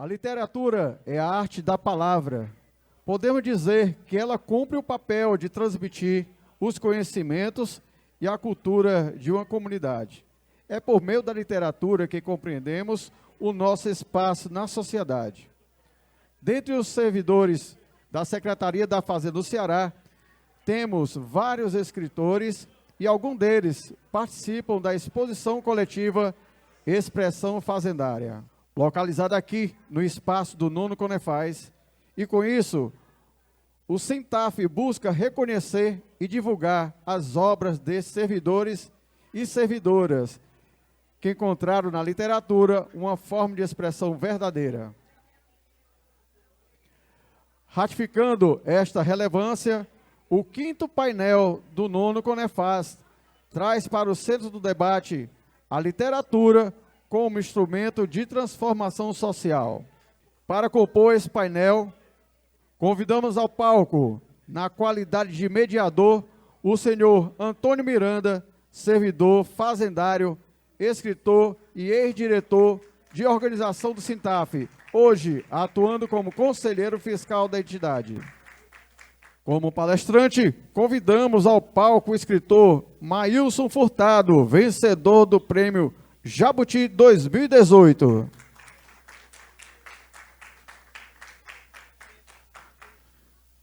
A literatura é a arte da palavra. Podemos dizer que ela cumpre o papel de transmitir os conhecimentos e a cultura de uma comunidade. É por meio da literatura que compreendemos o nosso espaço na sociedade. Dentre os servidores da Secretaria da Fazenda do Ceará, temos vários escritores e alguns deles participam da exposição coletiva Expressão Fazendária, localizada aqui no espaço do Nono Conefaz, e com isso, o Sintaf busca reconhecer e divulgar as obras desses servidores e servidoras que encontraram na literatura uma forma de expressão verdadeira. Ratificando esta relevância, o 5º painel do Nono Conefaz traz para o centro do debate a literatura como instrumento de transformação social. Para compor esse painel, convidamos ao palco, na qualidade de mediador, o senhor Antônio Miranda, servidor fazendário, escritor e ex-diretor de organização do Sintaf, hoje atuando como conselheiro fiscal da entidade. Como palestrante, convidamos ao palco o escritor Maílson Furtado, vencedor do prêmio Jabuti 2018.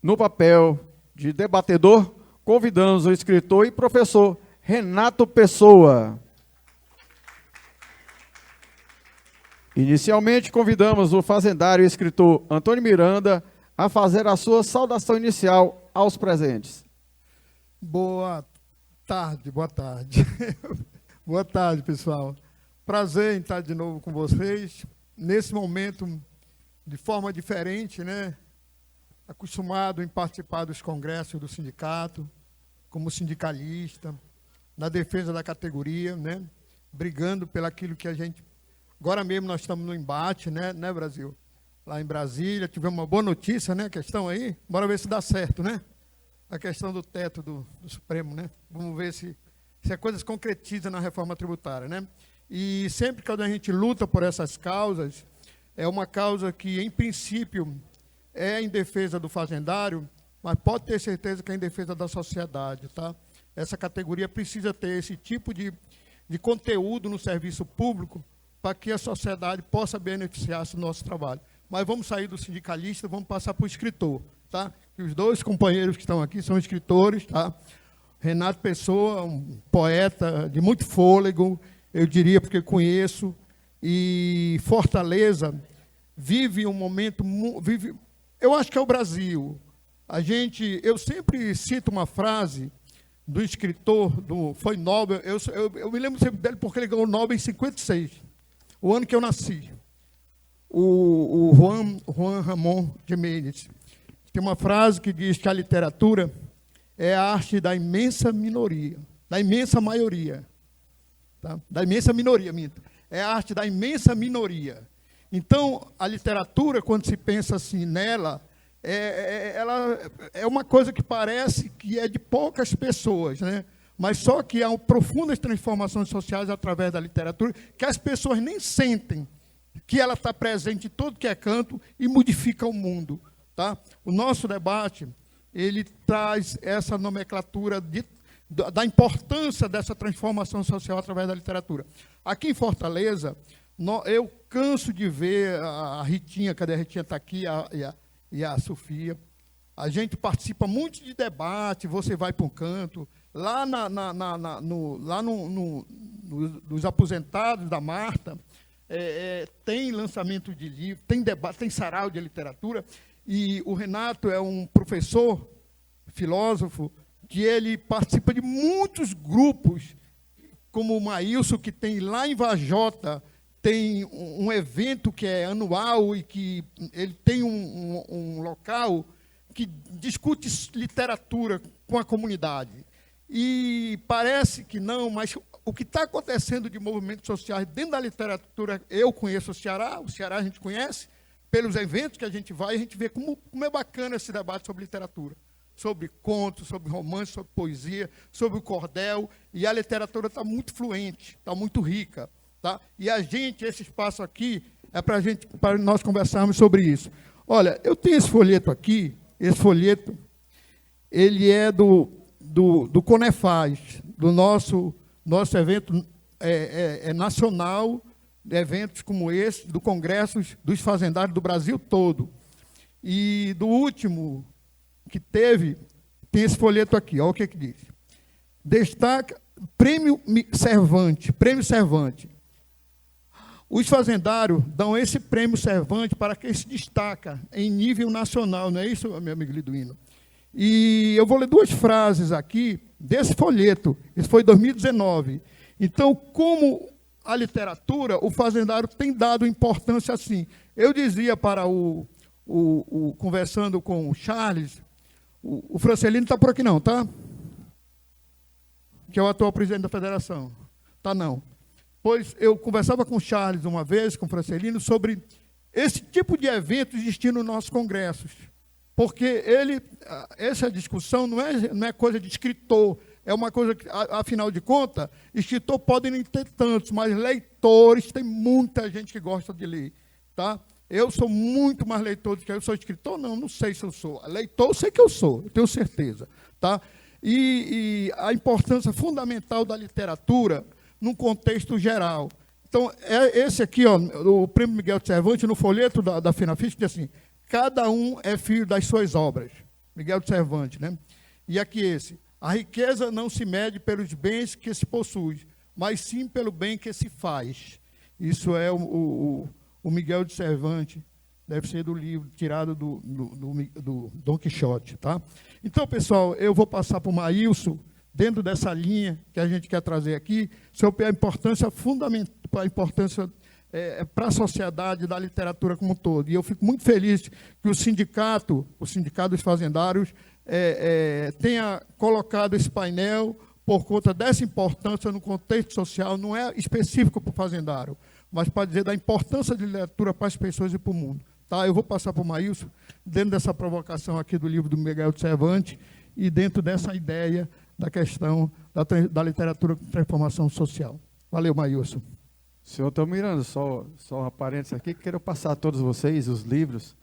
No papel de debatedor, convidamos o escritor e professor Renato Pessoa. Inicialmente, convidamos o fazendário e escritor Antônio Miranda a fazer a sua saudação inicial aos presentes. Boa tarde, boa tarde. Boa tarde, pessoal. Prazer em estar de novo com vocês, nesse momento, de forma diferente, né? Acostumado em participar dos congressos do sindicato, como sindicalista, na defesa da categoria, né? Brigando pelaquilo que a gente... Agora mesmo nós estamos no embate, né, Brasil? Lá em Brasília, tivemos uma boa notícia, né, a questão aí, bora ver se dá certo, né? A questão do teto do Supremo, né? Vamos ver se a coisa se concretiza na reforma tributária, né? E sempre que a gente luta por essas causas, é uma causa que, em princípio, é em defesa do fazendário, mas pode ter certeza que é em defesa da sociedade, tá? Essa categoria precisa ter esse tipo de conteúdo no serviço público para que a sociedade possa beneficiar-se do nosso trabalho. Mas vamos sair do sindicalista, vamos passar para o escritor, tá? E os dois companheiros que estão aqui são escritores, tá? Renato Pessoa, um poeta de muito fôlego, eu diria porque conheço, e Fortaleza vive um momento, eu acho que é o Brasil. Eu sempre cito uma frase do escritor, foi Nobel, eu me lembro sempre dele porque ele ganhou o Nobel em 56, o ano que eu nasci. O Juan Ramón Jiménez. Tem uma frase que diz que a literatura é a arte da imensa minoria, da imensa maioria. Tá? Da imensa minoria, minto. É a arte da imensa minoria. Então, a literatura, quando se pensa assim nela, ela é uma coisa que parece que é de poucas pessoas, né? Mas só que há profundas transformações sociais através da literatura, que as pessoas nem sentem que ela está presente em todo que é canto e modifica o mundo. Tá? O nosso debate, ele traz essa nomenclatura da importância dessa transformação social através da literatura. Aqui em Fortaleza, eu canso de ver a Ritinha, cadê a Ritinha? Está aqui, e a Sofia. A gente participa muito de debate, você vai para um canto, lá nos aposentados da Marta, tem lançamento de livro, tem debate, tem sarau de literatura, e o Renato é um professor, filósofo, que ele participa de muitos grupos, como o Maílson, que tem lá em Vajota, tem um evento que é anual e que ele tem um local que discute literatura com a comunidade. E parece que não, mas o que está acontecendo de movimentos sociais dentro da literatura, eu conheço o Ceará a gente conhece, pelos eventos que a gente vai, a gente vê como é bacana esse debate sobre literatura, sobre contos, sobre romance, sobre poesia, sobre o cordel, e a literatura está muito fluente, está muito rica. Tá? E a gente, esse espaço aqui, é para nós conversarmos sobre isso. Olha, eu tenho esse folheto aqui, ele é do Conefaz, do nosso evento nacional, de eventos como esse, do Congresso dos Fazendários do Brasil todo. E do último que teve, tem esse folheto aqui, olha o que diz. Destaca, Prêmio Cervantes. Os fazendários dão esse prêmio Cervantes para quem se destaca em nível nacional, não é isso, meu amigo Liduíno? E eu vou ler 2 frases aqui desse folheto, esse foi em 2019. Então, como a literatura, o fazendário tem dado importância assim. Eu dizia para conversando com o Charles, o Francelino está por aqui não, tá? Que é o atual presidente da federação. Tá não. Pois eu conversava com o Charles uma vez, com o Francelino, sobre esse tipo de evento existir nos nossos congressos. Porque essa discussão não é coisa de escritor, é uma coisa que, afinal de contas, escritor podem nem ter tantos, mas leitores, tem muita gente que gosta de ler. Tá? Eu sou muito mais leitor do que eu sou escritor, não sei se eu sou. Leitor, eu sei que eu sou, eu tenho certeza. Tá? E a importância fundamental da literatura num contexto geral. Então, esse aqui, ó, o Prêmio Miguel de Cervantes, no folheto da Finafis, diz assim, cada um é filho das suas obras. Miguel de Cervantes, né? E aqui esse, a riqueza não se mede pelos bens que se possui, mas sim pelo bem que se faz. Isso é o Miguel de Cervantes, deve ser do livro tirado do Dom Quixote. Tá? Então, pessoal, eu vou passar para o Maílson, dentro dessa linha que a gente quer trazer aqui, sobre a importância fundamental, a importância para a sociedade da literatura como um todo. E eu fico muito feliz que o Sindicato dos Fazendários, tenha colocado esse painel por conta dessa importância no contexto social, não é específico para o fazendário, mas para dizer da importância da literatura para as pessoas e para o mundo. Tá? Eu vou passar para o Maílson, dentro dessa provocação aqui do livro do Miguel de Cervantes, e dentro dessa ideia da questão da literatura com transformação social. Valeu, Maílson. Senhor Antônio Miranda, só uma parênteses aqui, que quero passar a todos vocês os livros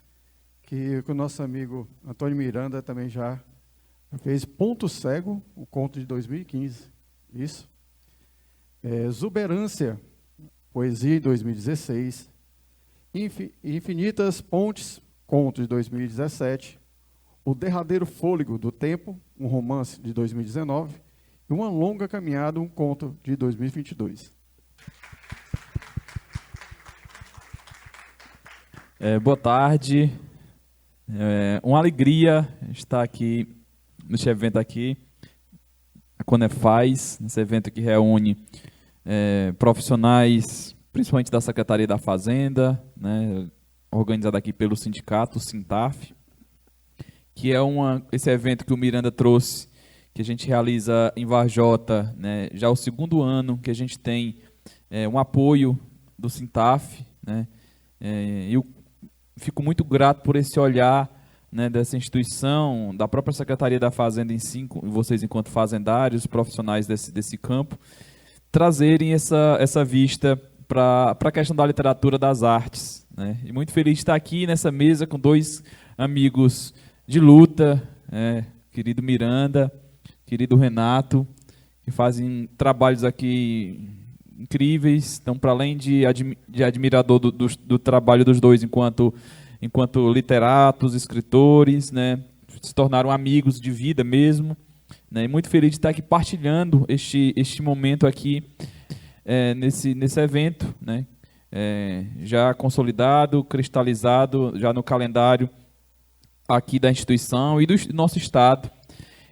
que o nosso amigo Antônio Miranda também já fez. Ponto Cego, o conto de 2015, isso. Exuberância, poesia, em 2016. Infinitas Pontes, conto de 2017. O Derradeiro Fôlego do Tempo, um romance de 2019. E Uma Longa Caminhada, um conto de 2022. Boa tarde, uma alegria estar aqui, neste evento aqui, a Conefaz, nesse evento que reúne profissionais, principalmente da Secretaria da Fazenda, né, organizado aqui pelo sindicato, o Sintaf, que é esse evento que o Miranda trouxe, que a gente realiza em Varjota, né, já é o 2º ano que a gente tem um apoio do Sintaf, né, eu fico muito grato por esse olhar, né, dessa instituição, da própria Secretaria da Fazenda em si, vocês enquanto fazendários, profissionais desse campo, trazerem essa vista para a questão da literatura das artes. Né? E muito feliz de estar aqui nessa mesa com 2 amigos de luta, querido Miranda, querido Renato, que fazem trabalhos aqui incríveis, então, para além de admirador do trabalho dos 2 enquanto literatos, escritores, né, se tornaram amigos de vida mesmo, né, e muito feliz de estar aqui partilhando este momento aqui, nesse evento, né, já consolidado, cristalizado, já no calendário aqui da instituição e do nosso estado,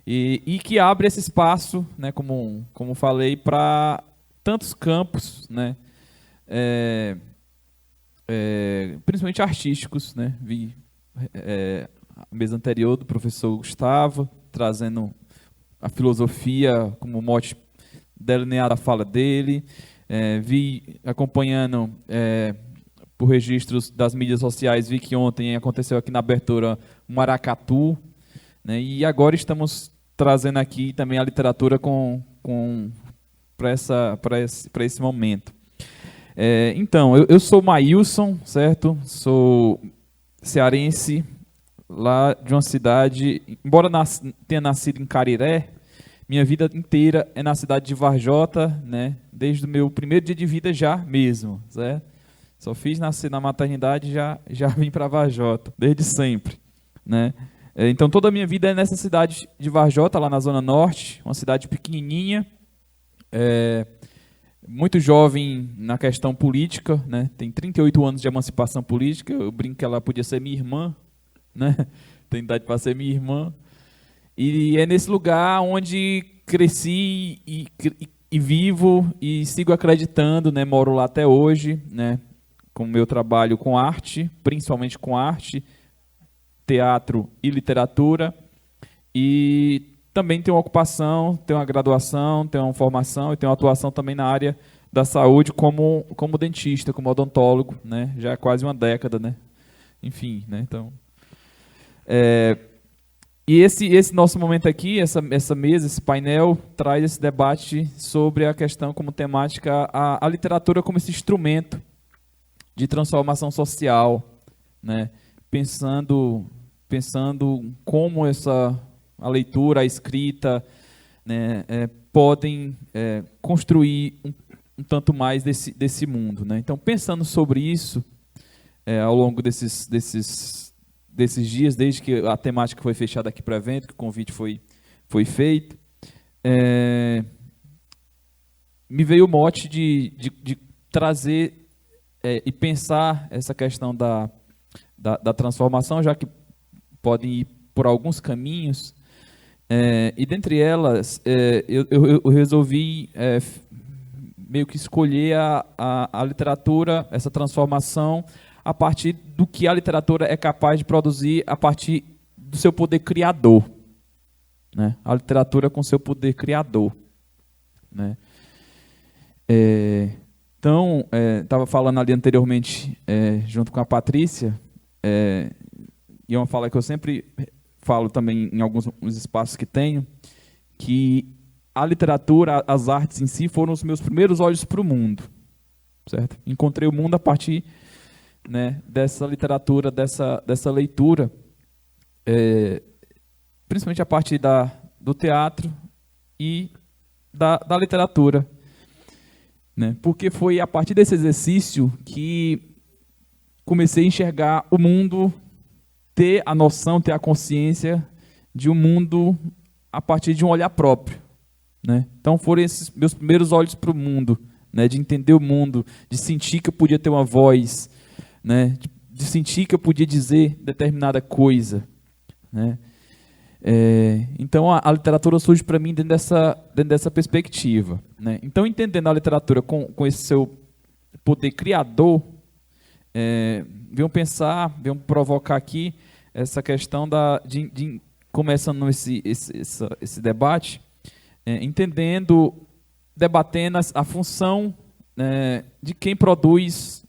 e que abre esse espaço, né, como falei, para tantos campos, né, principalmente artísticos, né, vi a mesa anterior do professor Gustavo, trazendo a filosofia como mote delineado a fala dele, vi acompanhando por registros das mídias sociais, vi que ontem aconteceu aqui na abertura o Maracatu, né, e agora estamos trazendo aqui também a literatura para esse momento. Então, eu sou Maílson, certo? Sou cearense, lá de uma cidade, embora tenha nascido em Cariré, minha vida inteira é na cidade de Varjota, né? Desde o meu primeiro dia de vida já mesmo, certo? Só fiz nascer na maternidade e já vim para Varjota, desde sempre, né? Então, toda a minha vida é nessa cidade de Varjota, lá na Zona Norte, uma cidade pequenininha, muito jovem na questão política, né? Tem 38 anos de emancipação política, eu brinco que ela podia ser minha irmã, né? Tem idade para ser minha irmã. E é nesse lugar onde cresci e vivo e sigo acreditando, né? Moro lá até hoje, né? Com o meu trabalho com arte, principalmente com arte, teatro e literatura. E também tenho uma ocupação, tenho uma graduação, tenho uma formação e tenho uma atuação também na área da saúde como dentista, como odontólogo, né? Já há quase uma década, né? Enfim, né? Então, e esse nosso momento aqui, essa mesa, esse painel, traz esse debate sobre a questão como temática, a literatura como esse instrumento de transformação social, né? Pensando como a leitura, a escrita, né, podem construir um tanto mais desse mundo, né? Então, pensando sobre isso, ao longo desses dias, desde que a temática foi fechada aqui para o evento, que o convite foi feito, me veio o mote de trazer e pensar essa questão da transformação, já que podem ir por alguns caminhos, e dentre elas, eu resolvi meio que escolher a literatura, essa transformação, a partir do que a literatura é capaz de produzir a partir do seu poder criador, né? A literatura com seu poder criador, né? Então, estava falando ali anteriormente, junto com a Patrícia, e é uma fala que eu sempre falo também em alguns espaços que tenho, que a literatura, as artes em si, foram os meus primeiros olhos para o mundo, certo? Encontrei o mundo a partir, né, dessa literatura, dessa leitura, principalmente a partir do teatro e da literatura, né? Porque foi a partir desse exercício que comecei a enxergar o mundo, ter a noção, ter a consciência de um mundo a partir de um olhar próprio, né? Então foram esses meus primeiros olhos para o mundo, né? De entender o mundo, de sentir que eu podia ter uma voz, né? De sentir que eu podia dizer determinada coisa, né? Então a literatura surge para mim dentro dessa perspectiva, né? Então, entendendo a literatura com esse seu poder criador, venham provocar aqui essa questão de começando esse debate, debatendo a função de quem produz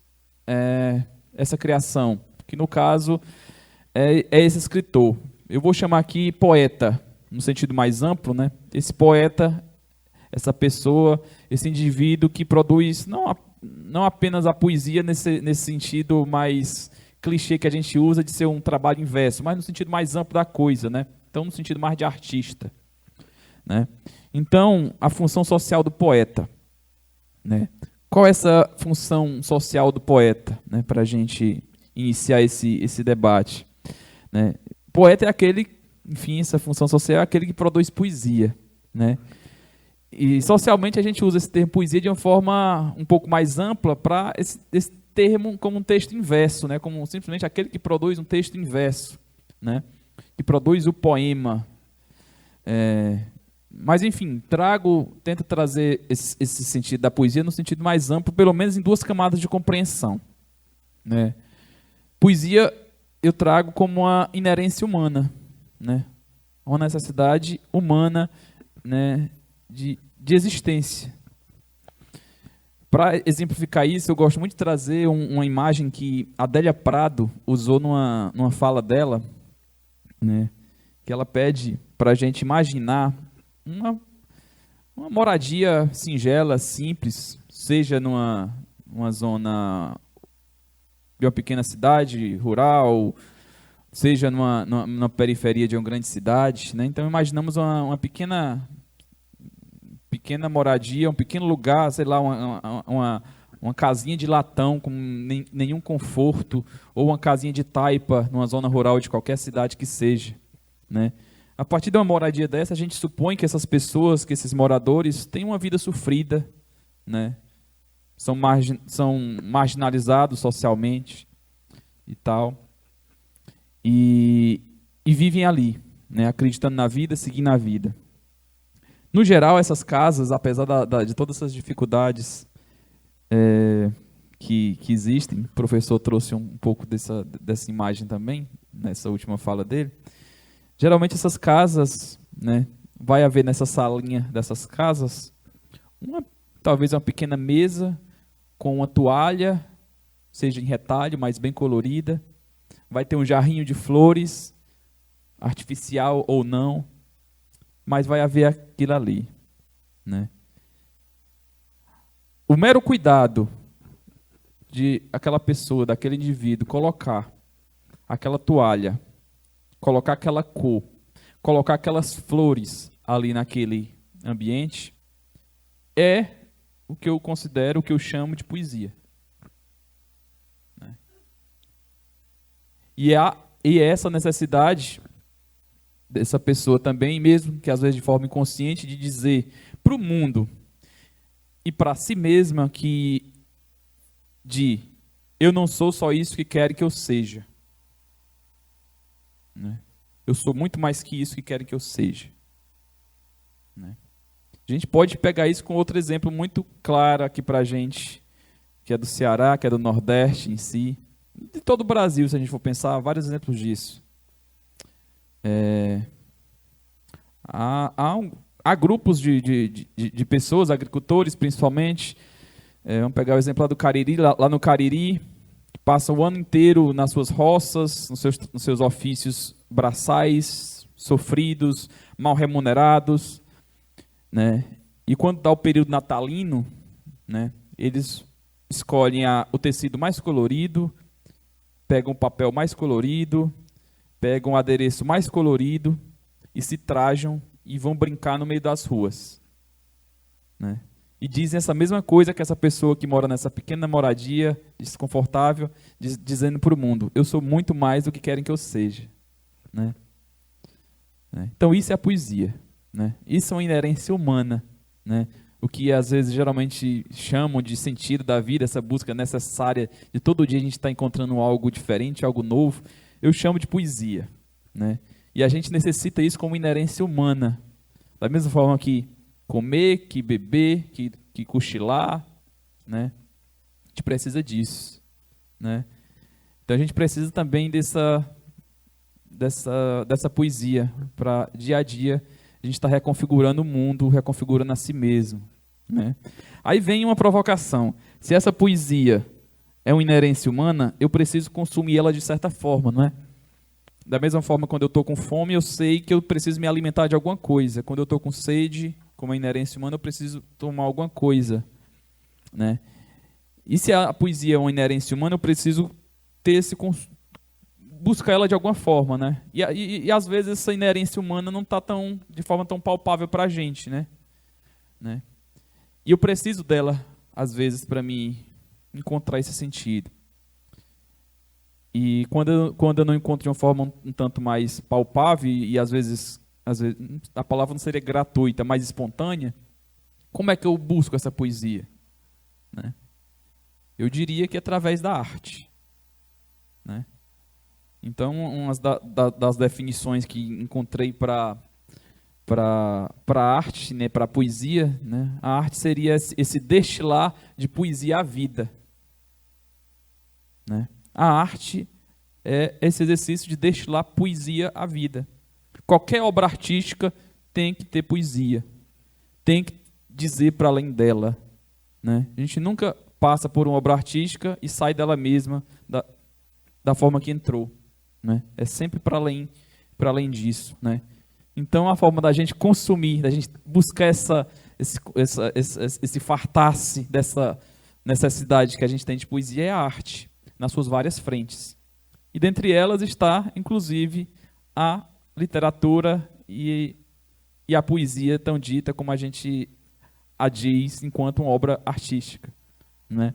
essa criação, que no caso é esse escritor. Eu vou chamar aqui poeta, no sentido mais amplo, né? Esse poeta, essa pessoa, esse indivíduo que produz não apenas a poesia nesse sentido mais clichê que a gente usa de ser um trabalho em verso, mas no sentido mais amplo da coisa, né? Então, no sentido mais de artista, né? Então, a função social do poeta, né? Qual é essa função social do poeta, né? Para a gente iniciar esse debate, né? Poeta é aquele, enfim, essa função social é aquele que produz poesia, né? E socialmente a gente usa esse termo poesia de uma forma um pouco mais ampla para esse termo como um texto em verso, né? Como simplesmente aquele que produz um texto em verso, né? Que produz o poema. Mas, enfim, tento trazer esse sentido da poesia no sentido mais amplo, pelo menos em duas camadas de compreensão, né? Poesia eu trago como uma inerência humana, né? Uma necessidade humana, né? de existência. Para exemplificar isso, eu gosto muito de trazer uma imagem que a Adélia Prado usou numa fala dela, né? Que ela pede para a gente imaginar uma moradia singela, simples, seja uma zona de uma pequena cidade rural, seja numa periferia de uma grande cidade, né? Então imaginamos uma pequena moradia, um pequeno lugar, sei lá, uma casinha de latão com nenhum conforto, ou uma casinha de taipa numa zona rural de qualquer cidade que seja, né? A partir de uma moradia dessa, a gente supõe que essas pessoas, que esses moradores, têm uma vida sofrida, né? São marginalizados socialmente e tal, e vivem ali, né? Acreditando na vida, seguindo a vida. No geral, essas casas, apesar de todas essas dificuldades que existem, o professor trouxe um pouco dessa imagem também, nessa última fala dele. Geralmente essas casas, né, vai haver nessa salinha dessas casas, talvez uma pequena mesa com uma toalha, seja em retalho, mas bem colorida. Vai ter um jarrinho de flores, artificial ou não, mas vai haver aquilo ali, né? O mero cuidado de aquela pessoa, daquele indivíduo, colocar aquela toalha, colocar aquela cor, colocar aquelas flores ali naquele ambiente, é o que eu considero, o que eu chamo de poesia, né? E é essa necessidade dessa pessoa também, mesmo que às vezes de forma inconsciente, de dizer para o mundo e para si mesma eu não sou só isso que querem que eu seja, né? Eu sou muito mais que isso que querem que eu seja, né? A gente pode pegar isso com outro exemplo muito claro aqui para a gente, que é do Ceará, que é do Nordeste em si, de todo o Brasil, se a gente for pensar, vários exemplos disso. Há grupos de pessoas, agricultores principalmente, vamos pegar o exemplo lá do Cariri, lá no Cariri, que passam o ano inteiro nas suas roças, nos seus ofícios braçais, sofridos, mal remunerados, né? E quando dá o período natalino, né, eles escolhem o tecido mais colorido, pegam o papel mais colorido, pegam o adereço mais colorido e se trajam e vão brincar no meio das ruas, né? E dizem essa mesma coisa que essa pessoa que mora nessa pequena moradia desconfortável, dizendo para o mundo: eu sou muito mais do que querem que eu seja, né? Então isso é a poesia, né? Isso é uma inerência humana, né? O que às vezes geralmente chamam de sentido da vida, essa busca necessária de todo dia a gente estar encontrando algo diferente, algo novo, eu chamo de poesia, né? E a gente necessita isso como inerência humana, da mesma forma que comer, que beber, que cochilar, né? A gente precisa disso, né? Então a gente precisa também dessa poesia para dia a dia a gente estar reconfigurando o mundo, reconfigurando a si mesmo, né? Aí vem uma provocação: se essa poesia é uma inerência humana, eu preciso consumir ela de certa forma, não é? Da mesma forma, quando eu estou com fome, eu sei que eu preciso me alimentar de alguma coisa. Quando eu estou com sede, como a inerência humana, eu preciso tomar alguma coisa, né? E se a poesia é uma inerência humana, eu preciso ter buscar ela de alguma forma, né? E às vezes essa inerência humana não está de forma tão palpável para a gente, né? E eu preciso dela, às vezes, para me encontrar esse sentido. E quando eu não encontro de uma forma um tanto mais palpável, e às vezes a palavra não seria gratuita, mais espontânea, como é que eu busco essa poesia, né? Eu diria que através da arte, né? Então, uma das definições que encontrei para a arte, né, para a poesia, né, a arte seria esse destilar de poesia à vida, né? A arte é esse exercício de destilar poesia à vida. Qualquer obra artística tem que ter poesia, tem que dizer para além dela, né? A gente nunca passa por uma obra artística e sai dela mesma da forma que entrou, né? É sempre para além disso, né? Então a forma da gente consumir, da gente buscar esse fartar-se necessidade que a gente tem de poesia é a arte, nas suas várias frentes. E dentre elas está, inclusive, a literatura e a poesia tão dita como a gente a diz enquanto uma obra artística, né?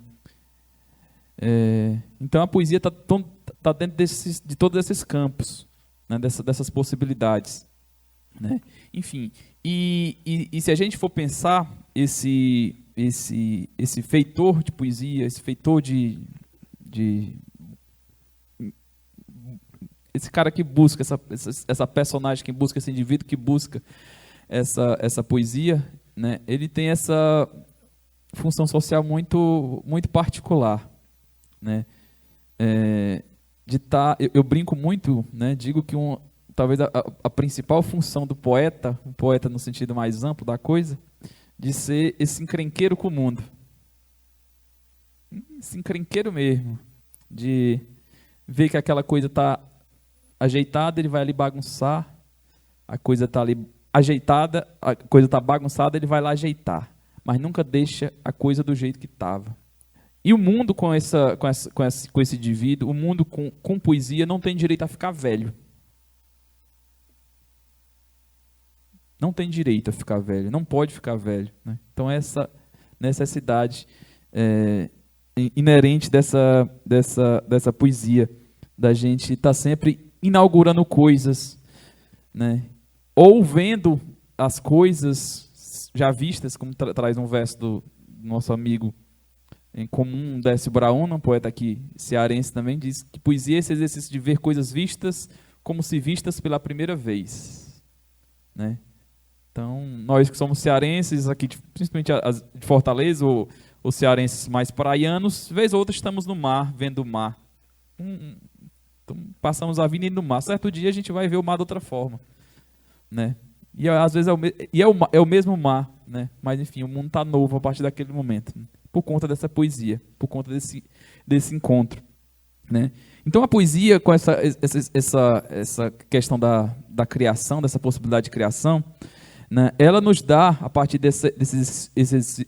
Então a poesia está dentro de todos esses campos, né? Dessas possibilidades, né? Enfim, e se a gente for pensar esse feitor de poesia, esse feitor esse cara que busca, essa personagem que busca, esse indivíduo que busca essa poesia, né? Ele tem essa função social muito, muito particular, né? Eu brinco muito, né? Digo que talvez a principal função do poeta, um poeta no sentido mais amplo da coisa, de ser esse encrenqueiro com o mundo. Esse encrenqueiro mesmo, de ver que aquela coisa está ajeitada, ele vai ali bagunçar, a coisa está ali ajeitada, a coisa está bagunçada, ele vai lá ajeitar, mas nunca deixa a coisa do jeito que estava. E o mundo com esse indivíduo, o mundo com poesia não tem direito a ficar velho. Não tem direito a ficar velho, não pode ficar velho, né? Então essa necessidade inerente dessa poesia, da gente estar sempre inaugurando coisas, né? Ou vendo as coisas já vistas, como traz um verso do nosso amigo em comum, Décio Brauna, um poeta aqui cearense também, diz que poesia é esse exercício de ver coisas vistas como se vistas pela primeira vez, né? Então, nós que somos cearenses aqui, principalmente de Fortaleza, ou cearenses mais praianos, vez ou outra estamos no mar, vendo o mar. Então, passamos a vida indo no mar. Certo dia a gente vai ver o mar de outra forma, né? E às vezes é o mesmo mar, né? Mas enfim, o mundo está novo a partir daquele momento, né? Por conta dessa poesia, por conta desse encontro, né? Então a poesia, com essa questão da criação, dessa possibilidade de criação, né, ela nos dá, a partir desse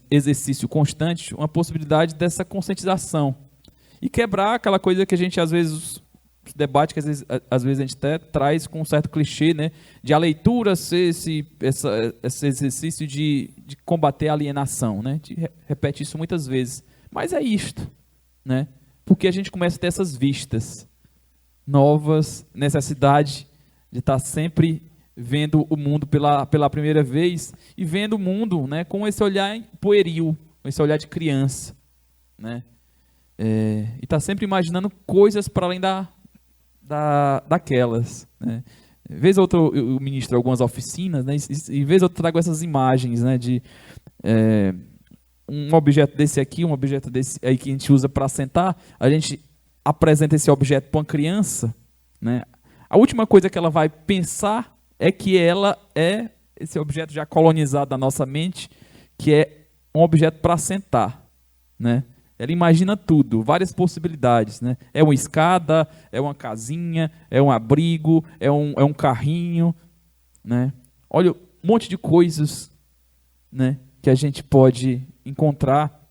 exercício constante, uma possibilidade dessa conscientização e quebrar aquela coisa que a gente às vezes debate, que às vezes a gente até traz com um certo clichê, né, de a leitura ser esse exercício de combater a alienação, né? A gente repete isso muitas vezes, mas é isto, né? Porque a gente começa a ter essas vistas novas, necessidade de estar sempre vendo o mundo pela primeira vez e vendo o mundo, né, com esse olhar pueril, com esse olhar de criança, né? E está sempre imaginando coisas para além daquelas, né? Vez ou outra eu ministro algumas oficinas, né, e vez ou outra trago essas imagens, né, de um objeto desse aqui, um objeto desse aí que a gente usa para sentar, a gente apresenta esse objeto para uma criança, né? A última coisa que ela vai pensar é que ela é esse objeto já colonizado da nossa mente, que é um objeto para sentar, né? Ela imagina tudo, várias possibilidades, né? É uma escada, é uma casinha, é um abrigo, é um carrinho, né? Olha, um monte de coisas, né, que a gente pode encontrar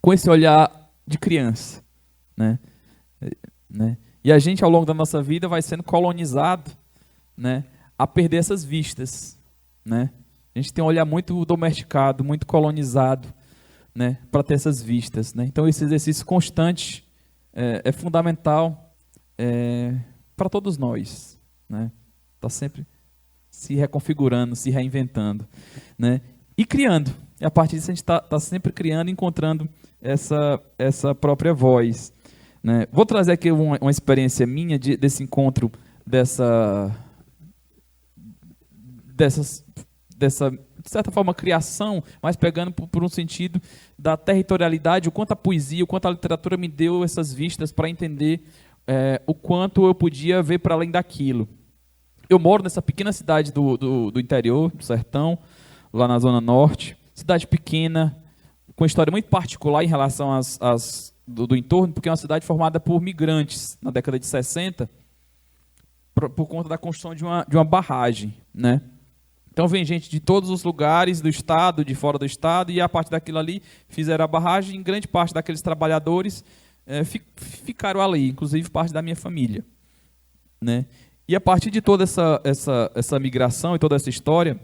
com esse olhar de criança, né? E a gente, ao longo da nossa vida, vai sendo colonizado, né, a perder essas vistas, né? A gente tem um olhar muito domesticado, muito colonizado, né, para ter essas vistas, né? Então esse exercício constante é fundamental para todos nós, né? Tá sempre se reconfigurando, se reinventando, né? E criando. E a partir disso a gente tá sempre criando, encontrando essa própria voz, né? Vou trazer aqui uma experiência minha desse encontro, dessa, de certa forma, criação, mas pegando por um sentido da territorialidade, o quanto a poesia, o quanto a literatura me deu essas vistas para entender o quanto eu podia ver para além daquilo. Eu moro nessa pequena cidade do interior, do sertão, lá na Zona Norte, cidade pequena, com história muito particular em relação do entorno, porque é uma cidade formada por migrantes na década de 60, por conta da construção de uma barragem, né? Então vem gente de todos os lugares do estado, de fora do estado, e a partir daquilo ali fizeram a barragem, e grande parte daqueles trabalhadores ficaram ali, inclusive parte da minha família, né? E a partir de toda essa migração e toda essa história,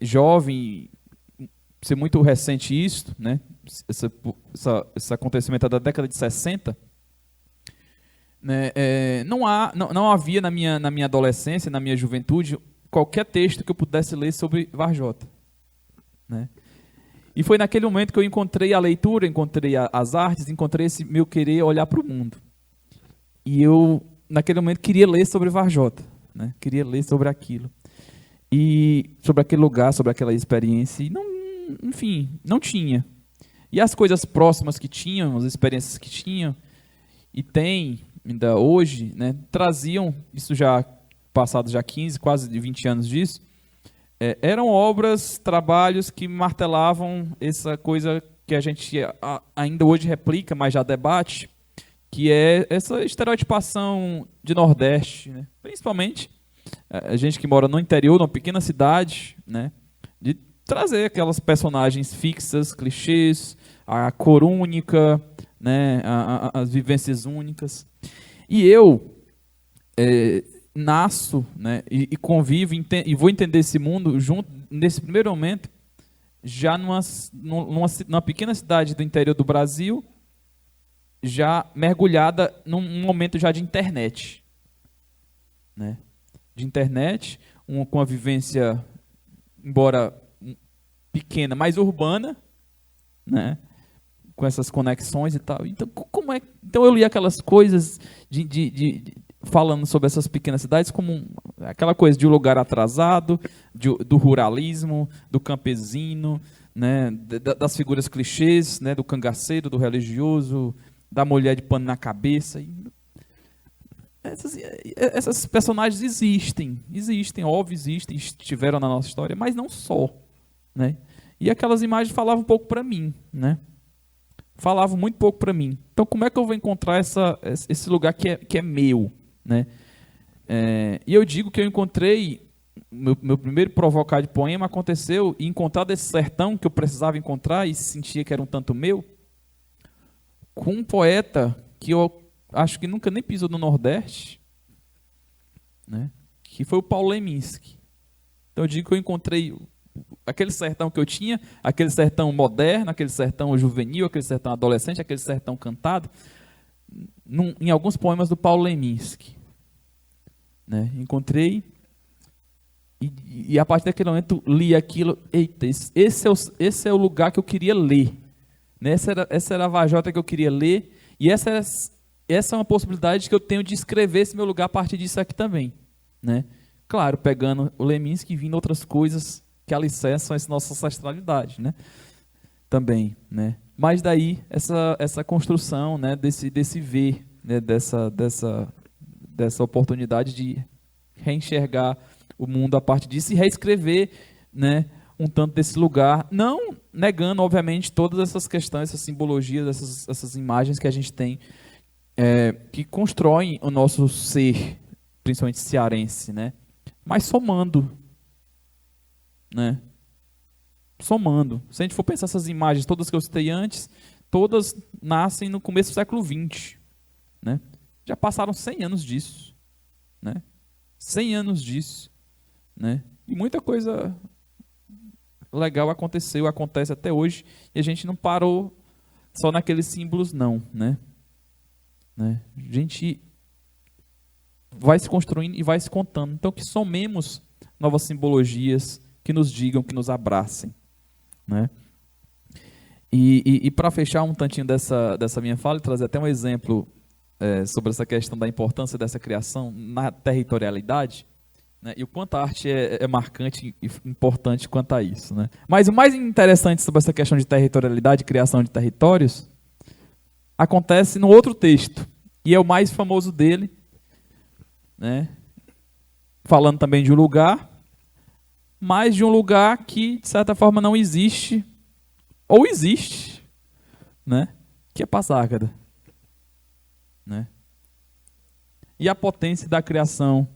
jovem, ser muito recente isso, né? Esse acontecimento é da década de 60, né? Não havia na minha adolescência, na minha juventude, qualquer texto que eu pudesse ler sobre Varjota, né? E foi naquele momento que eu encontrei a leitura, encontrei as artes, encontrei esse meu querer olhar para o mundo. E eu, naquele momento, queria ler sobre Varjota, né? Queria ler sobre aquilo. E sobre aquele lugar, sobre aquela experiência. E enfim, não tinha. E as coisas próximas que tinham, as experiências que tinham, e tem ainda hoje, né, traziam, isso já passado já 15, quase 20 anos disso, eram obras, trabalhos que martelavam essa coisa que a gente ainda hoje replica, mas já debate, que é essa estereotipação de Nordeste, né? Principalmente a gente que mora no interior, numa pequena cidade, né, de trazer aquelas personagens fixas, clichês, a cor única, né, as vivências únicas. E eu nasço, né, e convivo e vou entender esse mundo junto nesse primeiro momento, já numa pequena cidade do interior do Brasil, já mergulhada num momento já de internet, né? De internet, com a vivência, embora pequena, mais urbana, né? Com essas conexões e tal. Então, então eu li aquelas coisas falando sobre essas pequenas cidades como aquela coisa de um lugar atrasado, do ruralismo, do campesino, né? Das figuras clichês, né? Do cangaceiro, do religioso, da mulher de pano na cabeça. Essas personagens existem, óbvio, estiveram na nossa história, mas não só, né? E aquelas imagens falavam um pouco para mim, né? Falavam muito pouco para mim. Então, como é que eu vou encontrar esse lugar que é meu, né? E eu digo que eu encontrei, meu primeiro provocar de poema aconteceu em encontrar desse sertão que eu precisava encontrar e sentia que era um tanto meu, com um poeta que eu acho que nunca nem pisou no Nordeste, né? Que foi o Paulo Leminski. Então eu digo que eu encontrei aquele sertão que eu tinha, aquele sertão moderno, aquele sertão juvenil, aquele sertão adolescente, aquele sertão cantado, em alguns poemas do Paulo Leminski, né? Encontrei e a partir daquele momento li aquilo. Eita, esse é o lugar que eu queria ler, né? Essa era a Varjota que eu queria ler, e essa é uma possibilidade que eu tenho de escrever esse meu lugar a partir disso aqui também, né? Claro, pegando o Leminski e vindo outras coisas que alicerçam essa nossa ancestralidade, né? Também, né? Mas daí essa construção, né? Desse ver, né? Dessa oportunidade de reenxergar o mundo a partir disso e reescrever, né? Um tanto desse lugar, não negando, obviamente, todas essas questões, essas simbologias, essas imagens que a gente tem, que constroem o nosso ser, principalmente cearense, né? Mas somando, né? Somando. Se a gente for pensar essas imagens, todas que eu citei antes, todas nascem no começo do século XX, né? Já passaram 100 anos disso, né? 100 anos disso, né? E muita coisa legal acontece até hoje, e a gente não parou só naqueles símbolos, não, né? A gente vai se construindo e vai se contando. Então, que somemos novas simbologias que nos digam, que nos abracem, né? E para fechar um tantinho dessa minha fala, e trazer até um exemplo sobre essa questão da importância dessa criação na territorialidade, né? E o quanto a arte é marcante e importante quanto a isso, né? Mas o mais interessante sobre essa questão de territorialidade, criação de territórios, acontece no outro texto, e é o mais famoso dele, né? Falando também de um lugar, mas de um lugar que, de certa forma, não existe, ou existe, né? Que é Passágada, né? E a potência da criação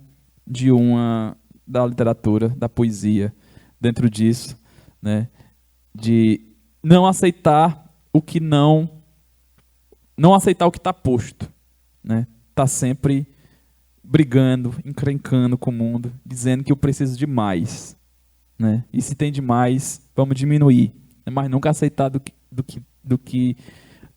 de uma da literatura, da poesia, dentro disso, né? De não aceitar o que não aceitar o que está posto, né? Tá sempre brigando, encrencando com o mundo, dizendo que eu preciso de mais, né? E se tem demais, vamos diminuir, né? Mas nunca aceitar o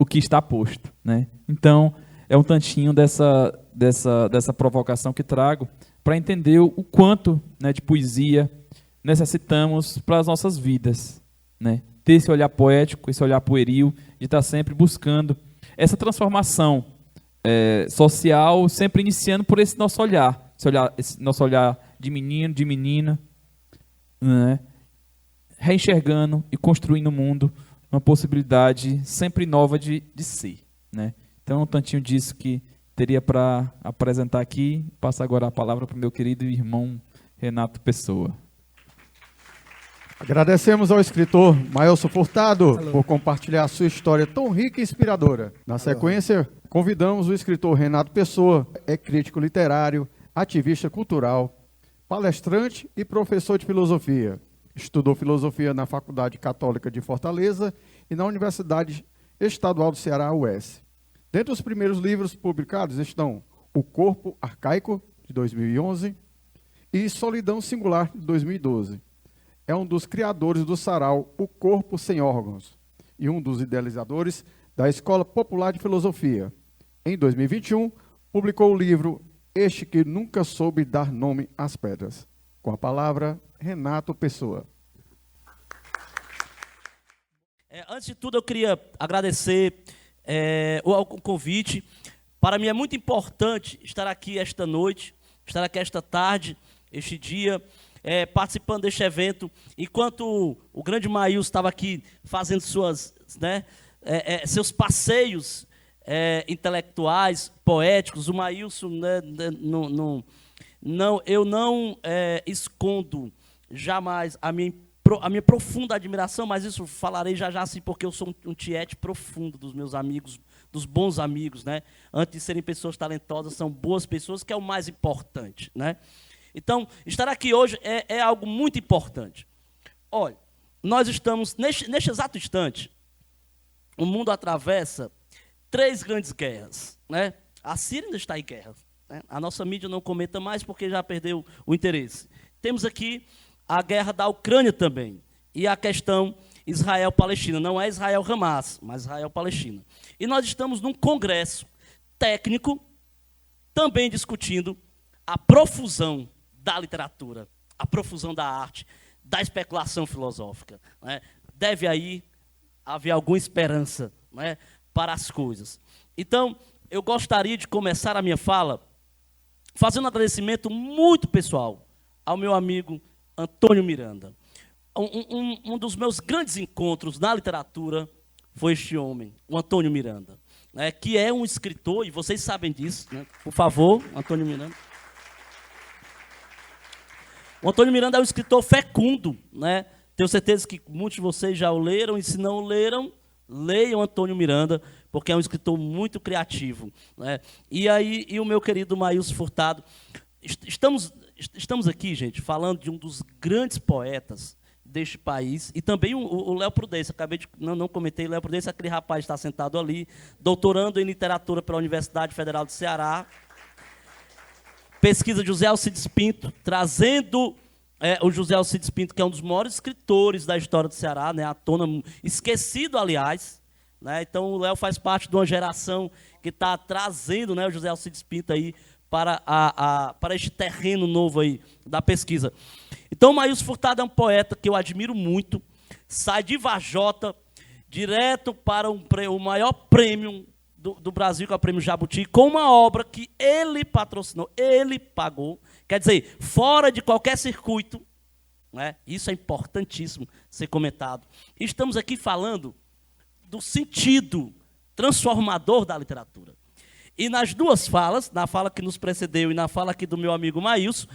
que está posto, né? Então, é um tantinho dessa provocação que trago para entender o quanto, né, de poesia necessitamos para as nossas vidas, né? Ter esse olhar poético, esse olhar pueril, de estar sempre buscando essa transformação social, sempre iniciando por esse nosso olhar, esse nosso olhar de menino, de menina, né? Reenxergando e construindo o mundo, uma possibilidade sempre nova de ser, né? Então, um tantinho disso que teria para apresentar aqui. Passo agora a palavra para o meu querido irmão Renato Pessoa. Agradecemos ao escritor Mailson Furtado por compartilhar a sua história tão rica e inspiradora. Na sequência, convidamos o escritor Renato Pessoa, é crítico literário, ativista cultural, palestrante e professor de filosofia. Estudou filosofia na Faculdade Católica de Fortaleza e na Universidade Estadual do Ceará, UES. Dentre os primeiros livros publicados estão O Corpo Arcaico, de 2011, e Solidão Singular, de 2012. É um dos criadores do sarau O Corpo Sem Órgãos e um dos idealizadores da Escola Popular de Filosofia. Em 2021, publicou o livro Este que Nunca Soube Dar Nome às Pedras. Com a palavra, Renato Pessoa. Antes de tudo, eu queria agradecer o convite. Para mim é muito importante estar aqui esta noite, estar aqui esta tarde, este dia, participando deste evento, enquanto o grande Maílson estava aqui fazendo seus passeios intelectuais, poéticos. O Maílson, né, eu não escondo jamais a minha profunda admiração, mas isso falarei já assim, porque eu sou um tiete profundo dos meus amigos, dos bons amigos, né? Antes de serem pessoas talentosas, são boas pessoas, que é o mais importante, né? Então, estar aqui hoje é algo muito importante. Olha, nós estamos, neste exato instante, o mundo atravessa 3 grandes guerras, né? A Síria ainda está em guerra, né? A nossa mídia não comenta mais porque já perdeu o interesse. Temos aqui a guerra da Ucrânia também, e a questão Israel-Palestina. Não é Israel-Hamas, mas Israel-Palestina. E nós estamos num congresso técnico, também discutindo a profusão da literatura, a profusão da arte, da especulação filosófica, né? Deve aí haver alguma esperança, né, para as coisas. Então, eu gostaria de começar a minha fala fazendo um agradecimento muito pessoal ao meu amigo Antônio Miranda. Um dos meus grandes encontros na literatura foi este homem, o Antônio Miranda, né, que é um escritor, e vocês sabem disso, né? Por favor, Antônio Miranda. O Antônio Miranda é um escritor fecundo, né? Tenho certeza que muitos de vocês já o leram, e se não o leram, leiam Antônio Miranda, porque é um escritor muito criativo, né? E o meu querido Maílson Furtado. Estamos aqui, gente, falando de um dos grandes poetas deste país, e também o Léo Prudência. Acabei de não comentei, Léo Prudência, aquele rapaz está sentado ali, doutorando em literatura pela Universidade Federal do Ceará. Pesquisa de José Alcides Pinto, trazendo o José Alcides Pinto, que é um dos maiores escritores da história do Ceará, né, à tona, esquecido, aliás, né? Então, o Léo faz parte de uma geração que está trazendo, né, o José Alcides Pinto aí para este terreno novo aí da pesquisa. Então, o Maílson Furtado é um poeta que eu admiro muito, sai de Vajota, direto para o maior prêmio do Brasil, que é o Prêmio Jabuti, com uma obra que ele patrocinou, ele pagou, quer dizer, fora de qualquer circuito, né? Isso é importantíssimo ser comentado. Estamos aqui falando do sentido transformador da literatura. E nas duas falas, na fala que nos precedeu e na fala aqui do meu amigo Maílson,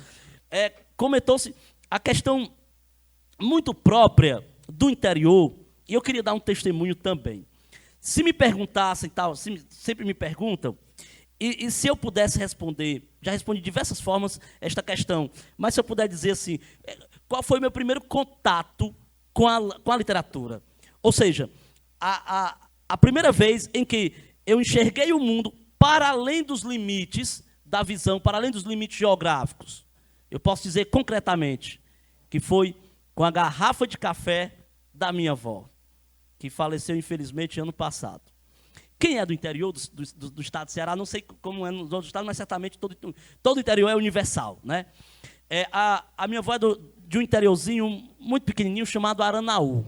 comentou-se a questão muito própria do interior, e eu queria dar um testemunho também. Se me perguntassem, sempre me perguntam, e se eu pudesse responder Já respondi de diversas formas esta questão. Mas se eu puder dizer assim, qual foi o meu primeiro contato com a literatura? Ou seja, a primeira vez em que eu enxerguei o mundo para além dos limites da visão, para além dos limites geográficos. Eu posso dizer concretamente que foi com a garrafa de café da minha avó, que faleceu, infelizmente, ano passado. Quem é do interior do estado de Ceará, não sei como é nos outros estados, mas certamente todo o interior é universal, né? A minha avó é de um interiorzinho muito pequenininho chamado Aranaú.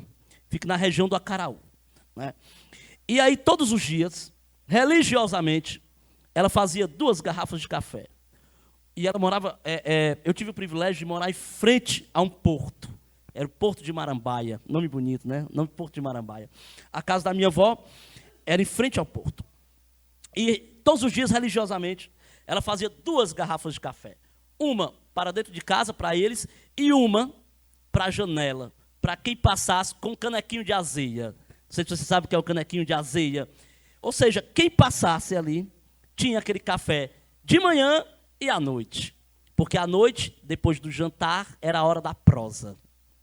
Fica na região do Acaraú, né? E aí, todos os dias, religiosamente, ela fazia 2 garrafas de café. E ela morava... eu tive o privilégio de morar em frente a um porto. Era o Porto de Marambaia. Nome bonito, né? Nome Porto de Marambaia. A casa da minha avó era em frente ao porto. E todos os dias, religiosamente, ela fazia 2 garrafas de café. Uma para dentro de casa, para eles, e uma para a janela, para quem passasse com um canequinho de azeia. Não sei se você sabe o que é o canequinho de azeia. Ou seja, quem passasse ali, tinha aquele café de manhã e à noite. Porque à noite, depois do jantar, era a hora da prosa.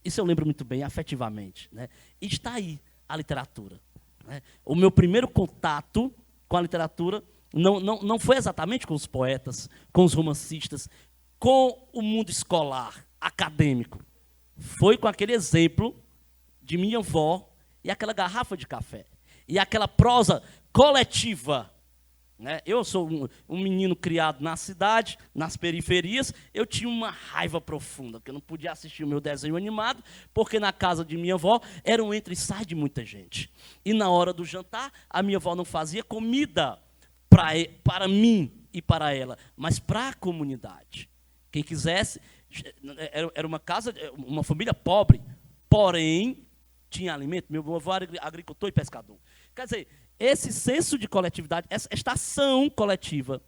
Isso eu lembro muito bem, afetivamente, né? E está aí a literatura, né? O meu primeiro contato com a literatura não foi exatamente com os poetas, com os romancistas, com o mundo escolar, acadêmico. Foi com aquele exemplo de minha avó e aquela garrafa de café. E aquela prosa coletiva, né? Eu sou um menino criado na cidade, nas periferias. Eu tinha uma raiva profunda, porque eu não podia assistir o meu desenho animado, porque na casa de minha avó era um entra e sai de muita gente. E na hora do jantar, a minha avó não fazia comida para mim e para ela, mas para a comunidade. Quem quisesse, era uma casa, uma família pobre, porém tinha alimento. Meu avô era agricultor e pescador. Quer dizer, esse senso de coletividade, esta ação coletiva,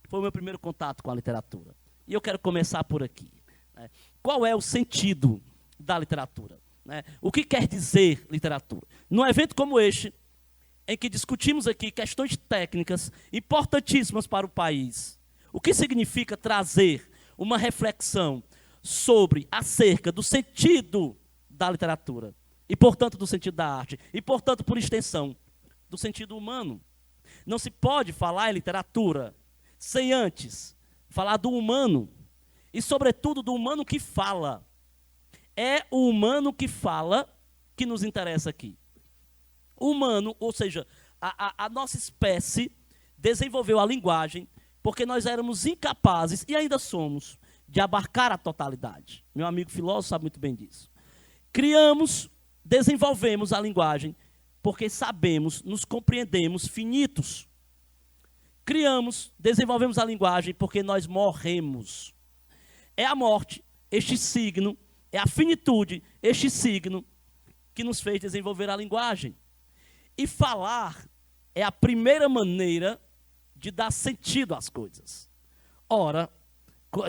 foi o meu primeiro contato com a literatura. E eu quero começar por aqui, né? Qual é o sentido da literatura, né? O que quer dizer literatura? Num evento como este, em que discutimos aqui questões técnicas importantíssimas para o país, o que significa trazer uma reflexão acerca do sentido da literatura, e, portanto, do sentido da arte, e, portanto, por extensão, do sentido humano. Não se pode falar em literatura sem antes falar do humano, e, sobretudo, do humano que fala. É o humano que fala que nos interessa aqui. O humano, ou seja, a nossa espécie desenvolveu a linguagem porque nós éramos incapazes, e ainda somos, de abarcar a totalidade. Meu amigo filósofo sabe muito bem disso. Desenvolvemos a linguagem porque sabemos, nos compreendemos finitos. Desenvolvemos a linguagem porque nós morremos. É a morte, este signo, é a finitude, este signo, que nos fez desenvolver a linguagem. E falar é a primeira maneira de dar sentido às coisas. Ora,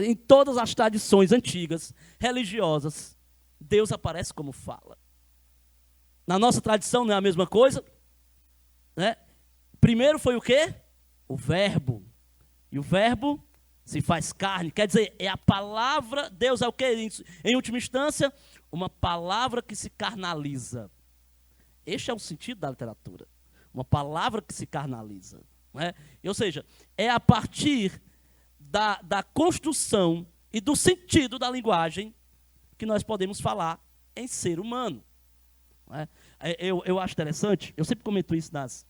em todas as tradições antigas, religiosas, Deus aparece como fala. Na nossa tradição não é a mesma coisa, né? Primeiro foi o quê? O verbo. E o verbo se faz carne. Quer dizer, é a palavra, Deus é o quê? Em última instância, uma palavra que se carnaliza. Este é o sentido da literatura. Uma palavra que se carnaliza, né? Ou seja, é a partir da construção e do sentido da linguagem que nós podemos falar em ser humano. Né? Eu acho interessante, eu sempre comento isso nas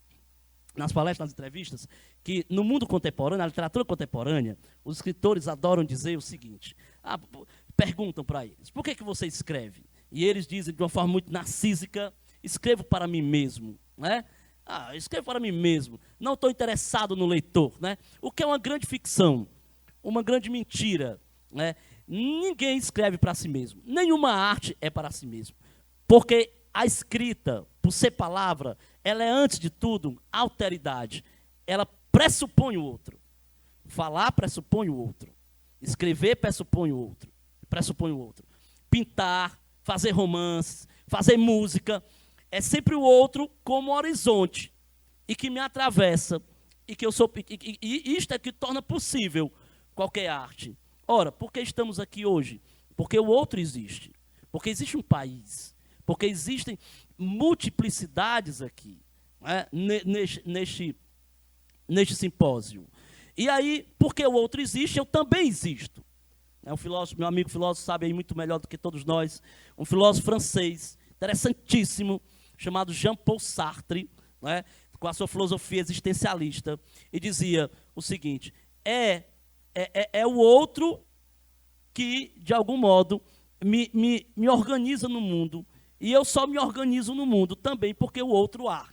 palestras, nas entrevistas, que no mundo contemporâneo, na literatura contemporânea, os escritores adoram dizer o seguinte, perguntam para eles, por que você escreve? E eles dizem de uma forma muito narcísica, escrevo para mim mesmo, né? Escrevo para mim mesmo, não estou interessado no leitor, né? O que é uma grande ficção, uma grande mentira, né? Ninguém escreve para si mesmo, nenhuma arte é para si mesmo, porque a escrita, por ser palavra, ela é, antes de tudo, alteridade. Ela pressupõe o outro. Falar pressupõe o outro. Escrever pressupõe o outro. Pintar, fazer romances, fazer música, é sempre o outro como horizonte e que me atravessa e que eu sou, e isto é que torna possível qualquer arte. Ora, por que estamos aqui hoje? Porque o outro existe. Porque existe um país. Porque existem multiplicidades aqui, né, neste simpósio. E aí, porque o outro existe, eu também existo. Um filósofo, meu amigo filósofo sabe aí muito melhor do que todos nós, um filósofo francês, interessantíssimo, chamado Jean-Paul Sartre, né, com a sua filosofia existencialista, e dizia o seguinte: é o outro que, de algum modo, me organiza no mundo, e eu só me organizo no mundo também porque o outro há,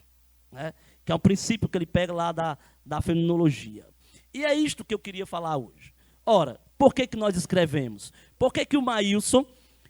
né, que é um princípio que ele pega lá da fenomenologia. E é isto que eu queria falar hoje. Ora, por que nós escrevemos? Por que o Maílson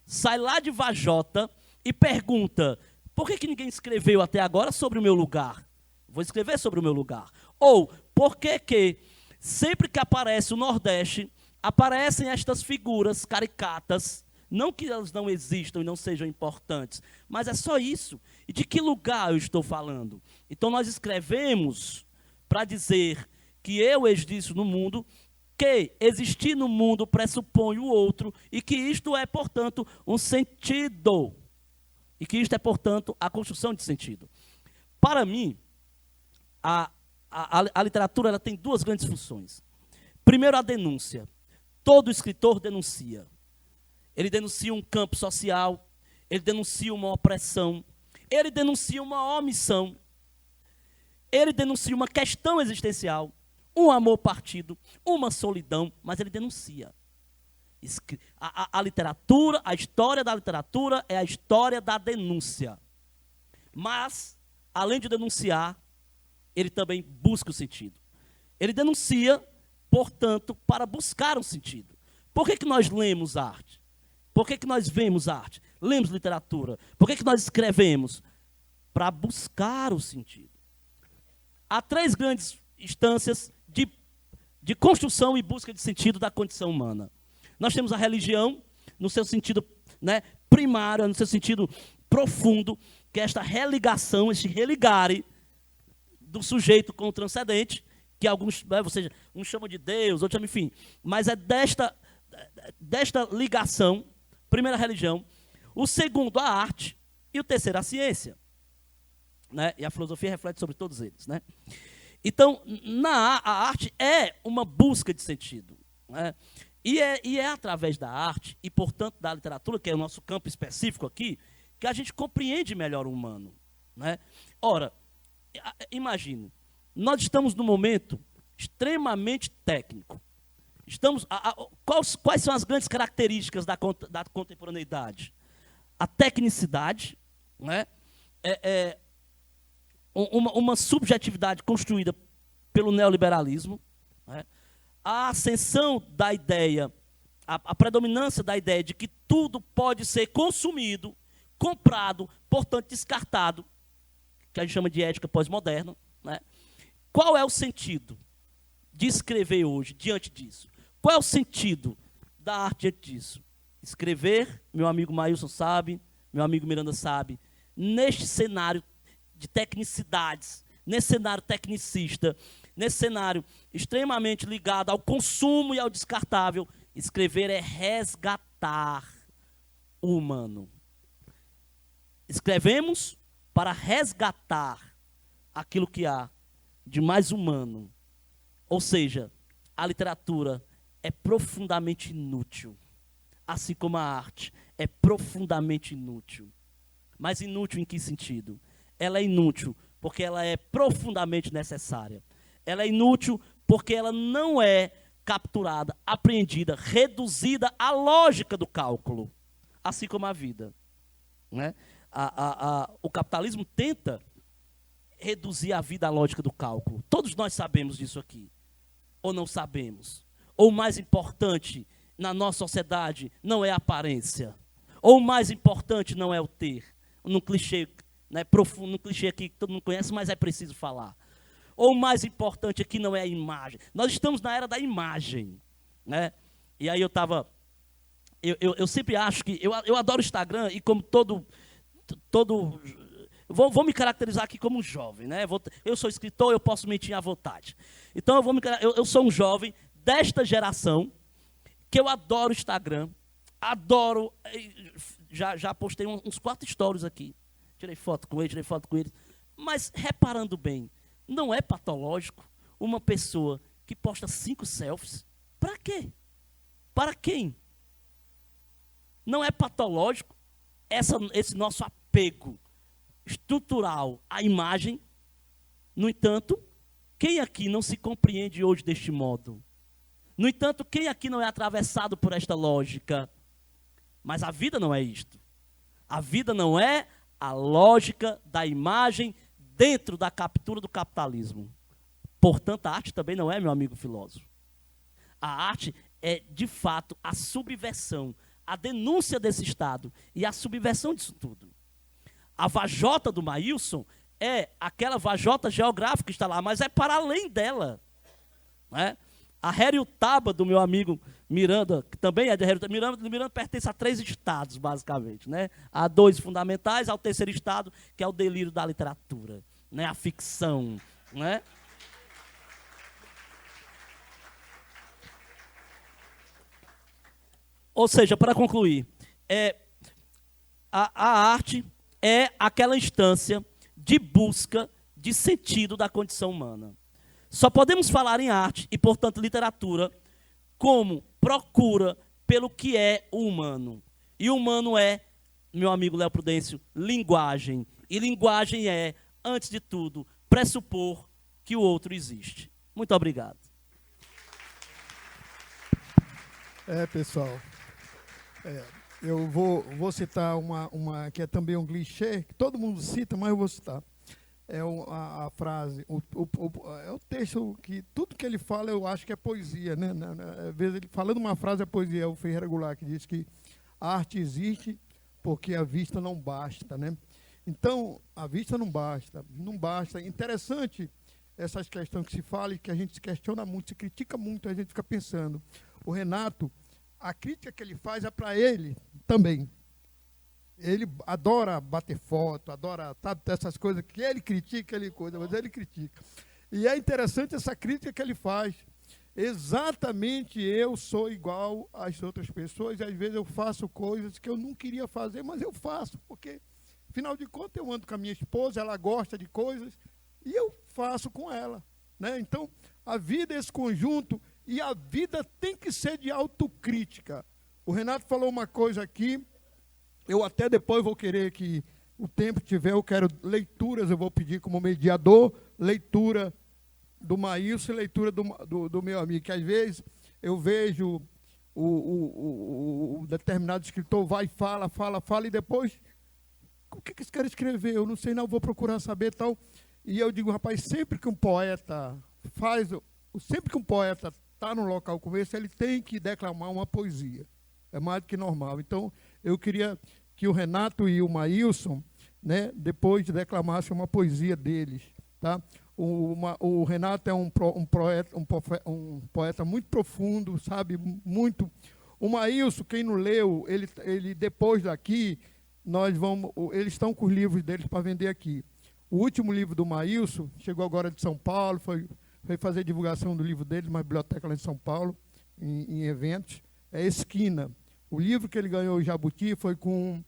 sai lá de Vajota e pergunta: por que ninguém escreveu até agora sobre o meu lugar? Vou escrever sobre o meu lugar. Ou, por que sempre que aparece o Nordeste, aparecem estas figuras caricatas, não que elas não existam e não sejam importantes, mas é só isso. E de que lugar eu estou falando? Então nós escrevemos para dizer que eu existo no mundo, que existir no mundo pressupõe o outro, e que isto é, portanto, um sentido. E que isto é, portanto, a construção de sentido. Para mim, a literatura ela tem duas grandes funções. Primeiro, a denúncia. Todo escritor denuncia. Ele denuncia um campo social, ele denuncia uma opressão, ele denuncia uma omissão, ele denuncia uma questão existencial, um amor partido, uma solidão, mas ele denuncia. A literatura, a história da literatura é a história da denúncia. Mas, além de denunciar, ele também busca o sentido. Ele denuncia, portanto, para buscar um sentido. Por que nós lemos arte? Por que nós vemos arte? Lemos literatura. Por que nós escrevemos? Para buscar o sentido. Há três grandes instâncias de construção e busca de sentido da condição humana. Nós temos a religião, no seu sentido, né, primário, no seu sentido profundo, que é esta religação, este religare do sujeito com o transcendente, que alguns, ou seja, uns chamam de Deus, outros chamam, enfim, mas é desta ligação, primeira a religião, o segundo a arte e o terceiro a ciência, né? E a filosofia reflete sobre todos eles, né? Então, a arte é uma busca de sentido, né? E é através da arte e, portanto, da literatura, que é o nosso campo específico aqui, que a gente compreende melhor o humano, né? Ora, imagine, nós estamos num momento extremamente técnico. Quais são as grandes características da contemporaneidade? A tecnicidade, né? Uma subjetividade construída pelo neoliberalismo, né? A ascensão da ideia, a predominância da ideia de que tudo pode ser consumido, comprado, portanto descartado, que a gente chama de ética pós-moderna, né? Qual é o sentido de escrever hoje diante disso? Qual é o sentido da arte diante disso? Escrever, meu amigo Maílson sabe, meu amigo Miranda sabe, neste cenário de tecnicidades, nesse cenário tecnicista, nesse cenário extremamente ligado ao consumo e ao descartável, escrever é resgatar o humano. Escrevemos para resgatar aquilo que há de mais humano. Ou seja, a literatura é profundamente inútil, assim como a arte é profundamente inútil. Mas inútil em que sentido? Ela é inútil porque ela é profundamente necessária. Ela é inútil porque ela não é capturada, apreendida, reduzida à lógica do cálculo, assim como a vida, né? O capitalismo tenta reduzir a vida à lógica do cálculo. Todos nós sabemos disso aqui. Ou não sabemos. Ou o mais importante na nossa sociedade não é a aparência. Ou o mais importante não é o ter. Num clichê, né, profundo, num clichê aqui que todo mundo conhece, mas é preciso falar. Ou o mais importante aqui não é a imagem. Nós estamos na era da imagem, né? E aí eu sempre acho que eu adoro o Instagram e como todo vou me caracterizar aqui como um jovem, né? Eu sou escritor, eu posso mentir à vontade. Então eu sou um jovem desta geração, que eu adoro o Instagram, adoro, já postei uns 4 stories aqui, tirei foto com eles, mas reparando bem, não é patológico uma pessoa que posta 5 selfies? Para quê? Para quem? Não é patológico esse nosso apego estrutural à imagem? No entanto, quem aqui não se compreende hoje deste modo? No entanto, quem aqui não é atravessado por esta lógica? Mas a vida não é isto. A vida não é a lógica da imagem dentro da captura do capitalismo. Portanto, a arte também não é, meu amigo filósofo. A arte é, de fato, a subversão, a denúncia desse Estado e a subversão disso tudo. A vajota do Maílson é aquela vajota geográfica que está lá, mas é para além dela. Né? A Heriotaba do meu amigo Miranda, que também é de Heriotaba, Miranda pertence a 3 estados, basicamente. Né? Há 2 fundamentais, ao 3º estado, que é o delírio da literatura, né? A ficção. Né? Ou seja, para concluir, a arte é aquela instância de busca de sentido da condição humana. Só podemos falar em arte e, portanto, literatura como procura pelo que é o humano. E o humano é, meu amigo Léo Prudêncio, linguagem. E linguagem é, antes de tudo, pressupor que o outro existe. Muito obrigado. Pessoal, eu vou citar uma que é também um clichê, que todo mundo cita, mas eu vou citar. É a frase, é o texto que tudo que ele fala eu acho que é poesia, né? Às vezes ele falando uma frase é poesia, é o Ferreira Goulart que diz que a arte existe porque a vista não basta, né? Então, a vista não basta. Interessante essas questões que se fala e que a gente se questiona muito, se critica muito, a gente fica pensando. O Renato, a crítica que ele faz é para ele também. Ele adora bater foto, adora, sabe, essas coisas que ele critica, mas ele critica. E é interessante essa crítica que ele faz. Exatamente, eu sou igual às outras pessoas, e às vezes eu faço coisas que eu não queria fazer, mas eu faço, porque, afinal de contas, eu ando com a minha esposa, ela gosta de coisas, e eu faço com ela. Né? Então, a vida é esse conjunto, e a vida tem que ser de autocrítica. O Renato falou uma coisa aqui, eu até depois vou querer que o tempo tiver, eu quero leituras, eu vou pedir como mediador, leitura do Maílson e leitura do meu amigo, que às vezes eu vejo o determinado escritor vai e fala, e depois, o que esse cara escreveu? Eu não sei, não, vou procurar saber tal. E eu digo, rapaz, sempre que um poeta está num local como esse, ele tem que declamar uma poesia. É mais do que normal. Então, eu queria que o Renato e o Maílson, né, depois declamassem uma poesia deles. Tá? O Renato é um poeta muito profundo, sabe? Muito. O Maílson, quem não leu, ele depois daqui, eles estão com os livros deles para vender aqui. O último livro do Maílson, chegou agora de São Paulo, foi fazer divulgação do livro dele numa biblioteca lá em São Paulo, em eventos, é Esquina. O livro que ele ganhou o Jabuti foi com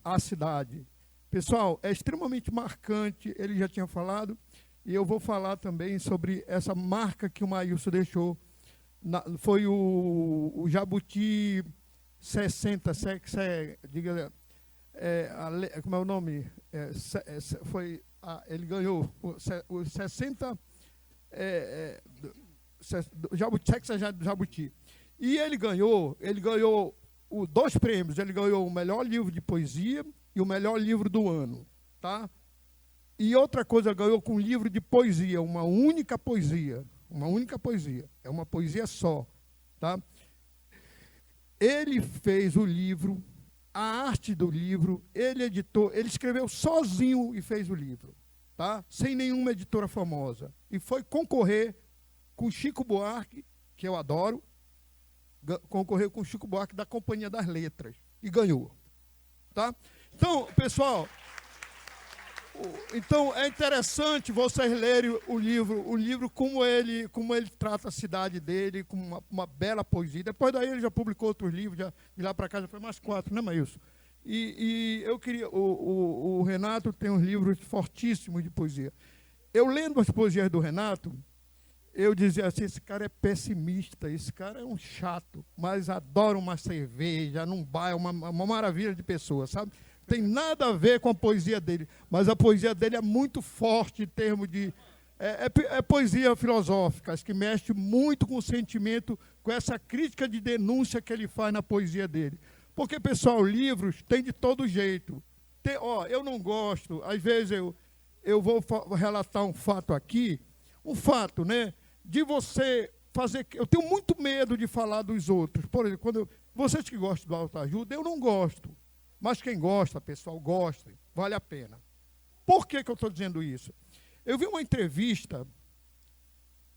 A Cidade. Pessoal, é extremamente marcante, ele já tinha falado, e eu vou falar também sobre essa marca que o Maílson deixou. Foi o Jabuti 60, como é o nome? Ele ganhou o 60, Jabuti. E ele ganhou 2 prêmios. Ele ganhou o melhor livro de poesia e o melhor livro do ano. Tá? E outra coisa, ele ganhou com um livro de poesia, uma única poesia. É uma poesia só. Tá? Ele fez o livro, a arte do livro, ele editou, ele escreveu sozinho e fez o livro. Tá? Sem nenhuma editora famosa. E foi concorrer com Chico Buarque, que eu adoro, concorreu com o Chico Buarque da Companhia das Letras e ganhou. Tá? Então, pessoal, Então, é interessante vocês lerem o livro como ele trata a cidade dele, com uma bela poesia. Depois daí ele já publicou outros livros, de lá para cá já foi mais 4, né, Maílson? E eu queria... O Renato tem uns livros fortíssimos de poesia. Eu lendo as poesias do Renato, eu dizia assim, esse cara é pessimista, esse cara é um chato, mas adora uma cerveja, num bar, é uma maravilha de pessoa, sabe? Tem nada a ver com a poesia dele, mas a poesia dele é muito forte em termos de... É poesia filosófica, acho que mexe muito com o sentimento, com essa crítica de denúncia que ele faz na poesia dele. Porque, pessoal, livros tem de todo jeito. Eu não gosto, às vezes eu vou relatar um fato aqui, né, de você fazer... Eu tenho muito medo de falar dos outros. Por exemplo, vocês que gostam do autoajuda, eu não gosto. Mas quem gosta, pessoal, gosta, vale a pena. Por que eu estou dizendo isso? Eu vi uma entrevista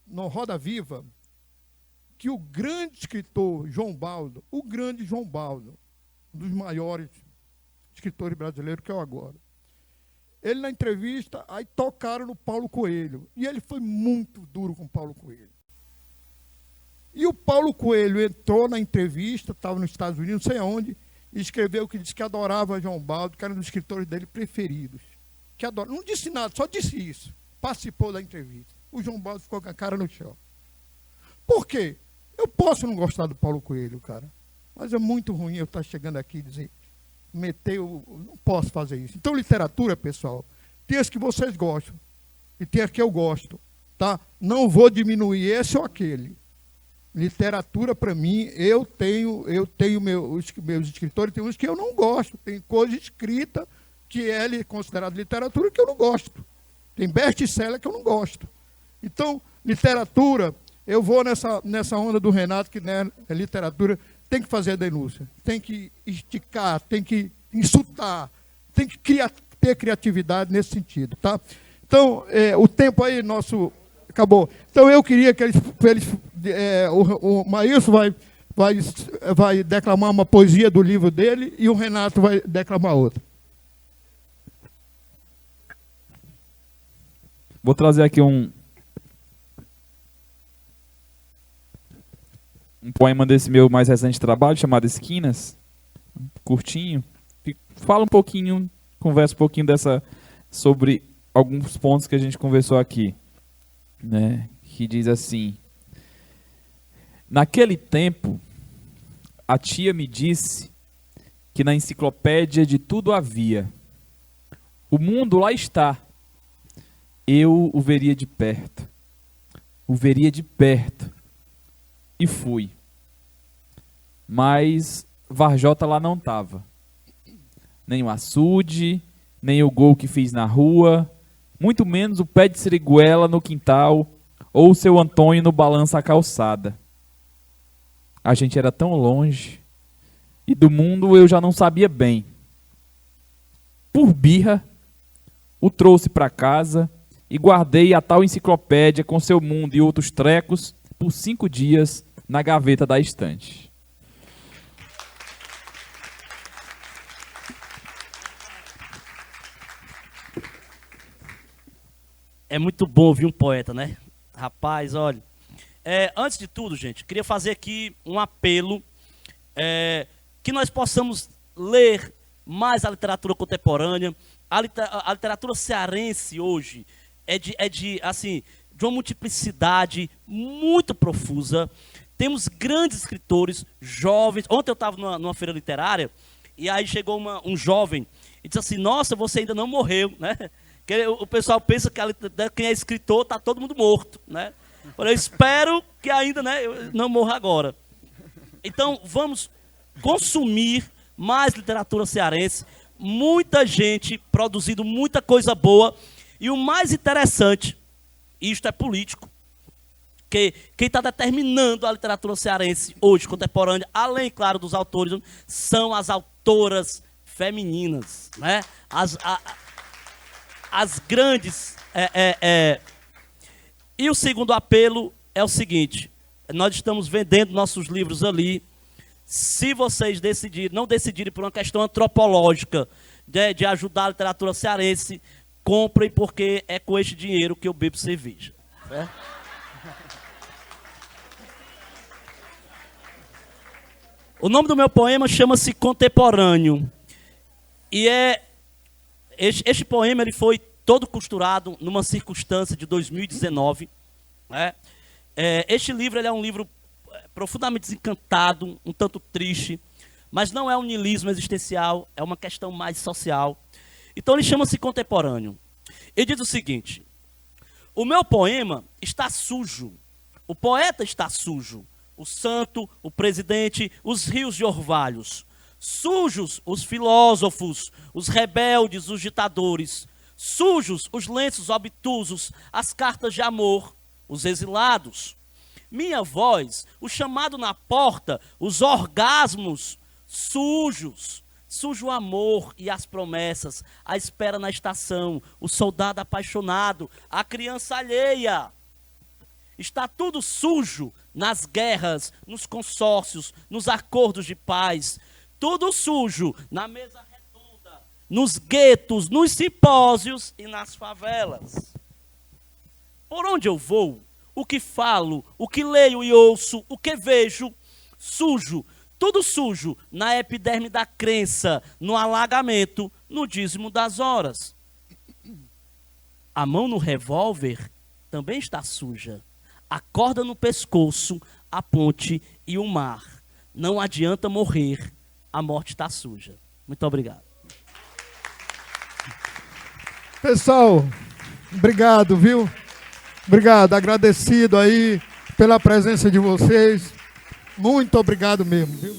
no Roda Viva que o grande escritor João Baldo, um dos maiores escritores brasileiros que é o agora, ele na entrevista, aí tocaram no Paulo Coelho, e ele foi muito duro com o Paulo Coelho. E o Paulo Coelho entrou na entrevista, estava nos Estados Unidos, não sei aonde, e escreveu que disse que adorava João Baldo, que era um dos escritores dele preferidos. Que adora. Não disse nada, só disse isso. Participou da entrevista. O João Baldo ficou com a cara no chão. Por quê? Eu posso não gostar do Paulo Coelho, cara, mas é muito ruim eu estar chegando aqui e dizer, não posso fazer isso. Então, literatura, pessoal, tem as que vocês gostam e tem as que eu gosto, tá? Não vou diminuir esse ou aquele. Literatura, para mim, eu tenho meus escritores, tem uns que eu não gosto. Tem coisa escrita que é considerada literatura que eu não gosto. Tem best-seller que eu não gosto. Então, literatura, eu vou nessa onda do Renato, que né, é literatura, tem que fazer a denúncia, tem que esticar, tem que insultar, tem que ter criatividade nesse sentido, tá? Então, o tempo aí nosso acabou. Então, eu queria que o Maílson vai declamar uma poesia do livro dele e o Renato vai declamar outra. Vou trazer aqui um poema desse meu mais recente trabalho, chamado Esquinas, curtinho. Fala um pouquinho, conversa um pouquinho sobre alguns pontos que a gente conversou aqui, né? Que diz assim: naquele tempo, a tia me disse que na enciclopédia de tudo havia. O mundo lá está. Eu o veria de perto. O veria de perto. E fui. Mas Varjota lá não estava. Nem o açude, nem o gol que fiz na rua, muito menos o pé de siriguela no quintal, ou o seu Antônio no balanço à calçada. A gente era tão longe, e do mundo eu já não sabia bem. Por birra, o trouxe para casa e guardei a tal enciclopédia com seu mundo e outros trecos por 5 dias na gaveta da estante. É muito bom ouvir um poeta, né? Rapaz, olha. Antes de tudo, gente, queria fazer aqui um apelo que nós possamos ler mais a literatura contemporânea. A literatura cearense hoje é de uma multiplicidade muito profusa. Temos grandes escritores, jovens. Ontem eu estava numa feira literária e aí chegou um jovem e disse assim: nossa, você ainda não morreu, né? Porque o pessoal pensa que quem é escritor está todo mundo morto, né? Eu espero que ainda, né, eu não morra agora. Então, vamos consumir mais literatura cearense. Muita gente produzindo muita coisa boa. E o mais interessante, isto é político, que quem está determinando a literatura cearense hoje, contemporânea, além, claro, dos autores, são as autoras femininas, né? As grandes... E o segundo apelo é o seguinte: nós estamos vendendo nossos livros ali. Se vocês não decidirem por uma questão antropológica de ajudar a literatura cearense, comprem, porque é com este dinheiro que eu bebo cerveja. Certo? O nome do meu poema chama-se Contemporâneo. E este poema ele foi todo costurado numa circunstância de 2019. Né? Este livro ele é um livro profundamente desencantado, um tanto triste, mas não é um niilismo existencial, é uma questão mais social. Então ele chama-se Contemporâneo. Ele diz o seguinte: o meu poema está sujo, o poeta está sujo, o santo, o presidente, os rios de orvalhos. Sujos os filósofos, os rebeldes, os ditadores. Sujos os lenços obtusos, as cartas de amor, os exilados. Minha voz, o chamado na porta, os orgasmos sujos. Sujo o amor e as promessas, a espera na estação, o soldado apaixonado, a criança alheia. Está tudo sujo nas guerras, nos consórcios, nos acordos de paz. Tudo sujo na mesa redonda, nos guetos, nos simpósios e nas favelas. Por onde eu vou, o que falo, o que leio e ouço, o que vejo, sujo, tudo sujo na epiderme da crença, no alagamento, no dízimo das horas. A mão no revólver também está suja. A corda no pescoço, a ponte e o mar. Não adianta morrer, a morte está suja. Muito obrigado. Pessoal, obrigado, viu? Obrigado, agradecido aí pela presença de vocês. Muito obrigado mesmo, viu?